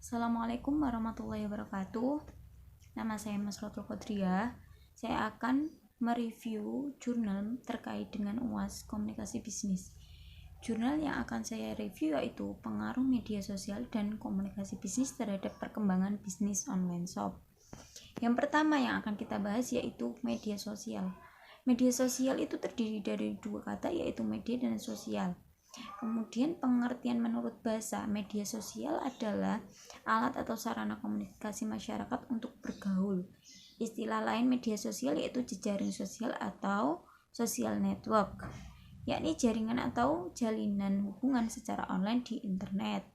Assalamualaikum warahmatullahi wabarakatuh. Nama saya Masrotul Qadriah. Saya akan mereview jurnal terkait dengan UAS Komunikasi Bisnis. Jurnal yang akan saya review yaitu pengaruh media sosial dan komunikasi bisnis terhadap perkembangan bisnis online shop. Yang pertama yang akan kita bahas yaitu media sosial. Media sosial itu terdiri dari dua kata yaitu media dan sosial. Kemudian pengertian menurut bahasa, media sosial adalah alat atau sarana komunikasi masyarakat untuk bergaul. Istilah lain media sosial yaitu jejaring sosial atau social network, yakni jaringan atau jalinan hubungan secara online di internet.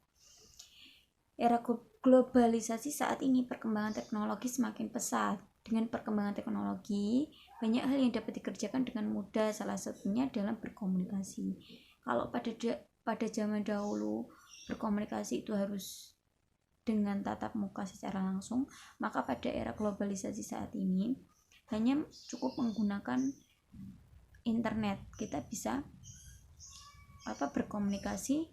Era globalisasi saat ini perkembangan teknologi semakin pesat. Dengan perkembangan teknologi, banyak hal yang dapat dikerjakan dengan mudah, salah satunya dalam berkomunikasi. Kalau pada zaman dahulu berkomunikasi itu harus dengan tatap muka secara langsung, maka pada era globalisasi saat ini hanya cukup menggunakan internet. Kita bisa berkomunikasi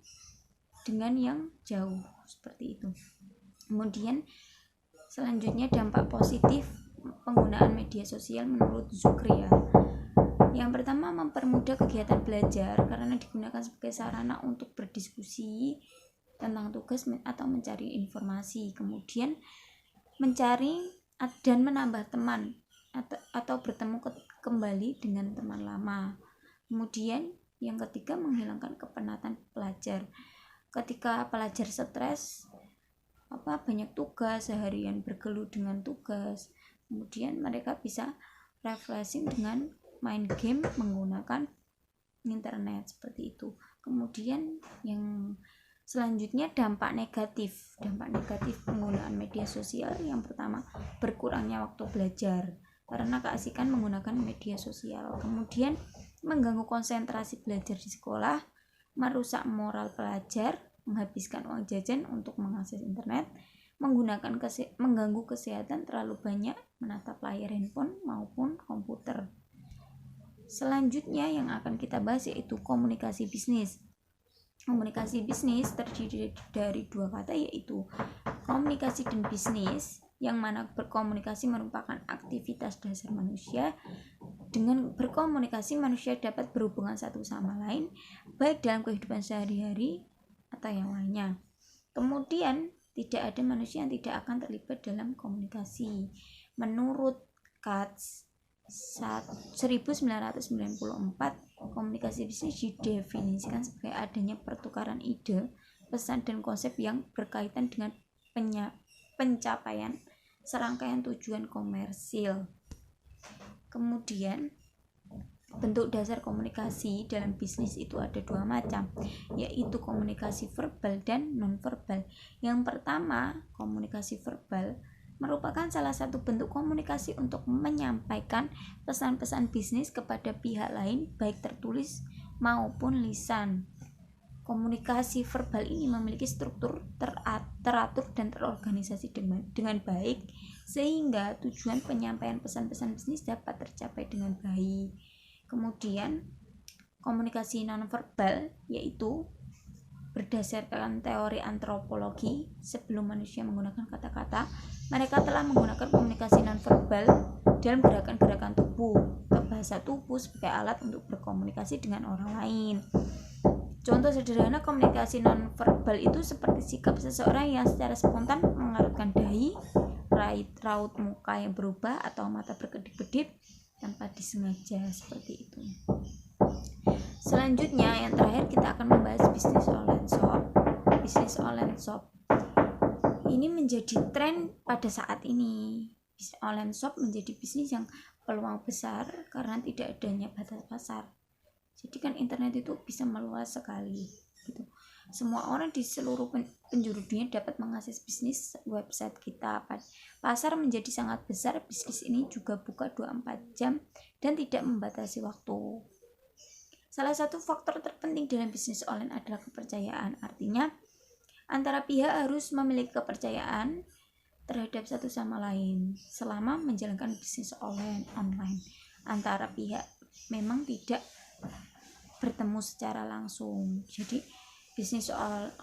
dengan yang jauh seperti itu. Kemudian selanjutnya dampak positif penggunaan media sosial menurut Zukria. Yang pertama, mempermudah kegiatan belajar karena digunakan sebagai sarana untuk berdiskusi tentang tugas atau mencari informasi. Kemudian mencari dan menambah teman atau bertemu kembali dengan teman lama. Kemudian yang ketiga, menghilangkan kepenatan pelajar. Ketika pelajar stres, banyak tugas, seharian bergelut dengan tugas, kemudian mereka bisa refreshing dengan main game menggunakan internet seperti itu. Kemudian yang selanjutnya dampak negatif penggunaan media sosial. Yang pertama, berkurangnya waktu belajar karena keasikan menggunakan media sosial. Kemudian mengganggu konsentrasi belajar di sekolah, merusak moral pelajar, menghabiskan uang jajan untuk mengakses internet, mengganggu kesehatan terlalu banyak menatap layar handphone maupun komputer. Selanjutnya yang akan kita bahas yaitu komunikasi bisnis. Komunikasi bisnis terdiri dari dua kata yaitu komunikasi dan bisnis, yang mana berkomunikasi merupakan aktivitas dasar manusia. Dengan berkomunikasi manusia dapat berhubungan satu sama lain baik dalam kehidupan sehari-hari atau yang lainnya. Kemudian tidak ada manusia yang tidak akan terlibat dalam komunikasi. Menurut Katz 1994, komunikasi bisnis didefinisikan sebagai adanya pertukaran ide, pesan dan konsep yang berkaitan dengan pencapaian serangkaian tujuan komersil. Kemudian bentuk dasar komunikasi dalam bisnis itu ada dua macam, yaitu komunikasi verbal dan non-verbal. Yang pertama, komunikasi verbal merupakan salah satu bentuk komunikasi untuk menyampaikan pesan-pesan bisnis kepada pihak lain, baik tertulis maupun lisan. Komunikasi verbal ini memiliki struktur teratur dan terorganisasi dengan baik, sehingga tujuan penyampaian pesan-pesan bisnis dapat tercapai dengan baik. Kemudian komunikasi nonverbal yaitu berdasarkan teori antropologi, sebelum manusia menggunakan kata-kata, mereka telah menggunakan komunikasi nonverbal dalam gerakan-gerakan tubuh atau bahasa tubuh sebagai alat untuk berkomunikasi dengan orang lain. Contoh sederhana komunikasi nonverbal itu seperti sikap seseorang yang secara spontan mengerutkan dahi, raut muka yang berubah, atau mata berkedip-kedip tanpa disengaja, seperti itu. Selanjutnya yang terakhir kita akan membahas bisnis online shop. Bisnis online shop ini menjadi tren pada saat ini. Bisnis online shop menjadi bisnis yang peluang besar karena tidak adanya batas pasar. Jadi kan internet itu bisa meluas sekali gitu. Semua orang di seluruh penjuru dunia dapat mengakses bisnis website kita. Pasar menjadi sangat besar, bisnis ini juga buka 24 jam dan tidak membatasi waktu. Salah satu faktor terpenting dalam bisnis online adalah kepercayaan. Artinya, antara pihak harus memiliki kepercayaan terhadap satu sama lain selama menjalankan bisnis online. Antara pihak memang tidak bertemu secara langsung. Jadi bisnis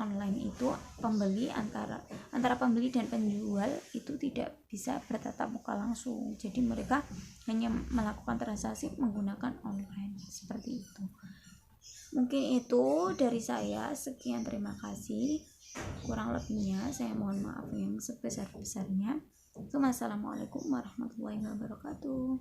online itu pembeli antara pembeli dan penjual itu tidak bisa bertatap muka langsung, jadi mereka hanya melakukan transaksi menggunakan online seperti itu. Mungkin itu dari saya, sekian, terima kasih. Kurang lebihnya saya mohon maaf yang sebesar-besarnya. Assalamualaikum warahmatullahi wabarakatuh.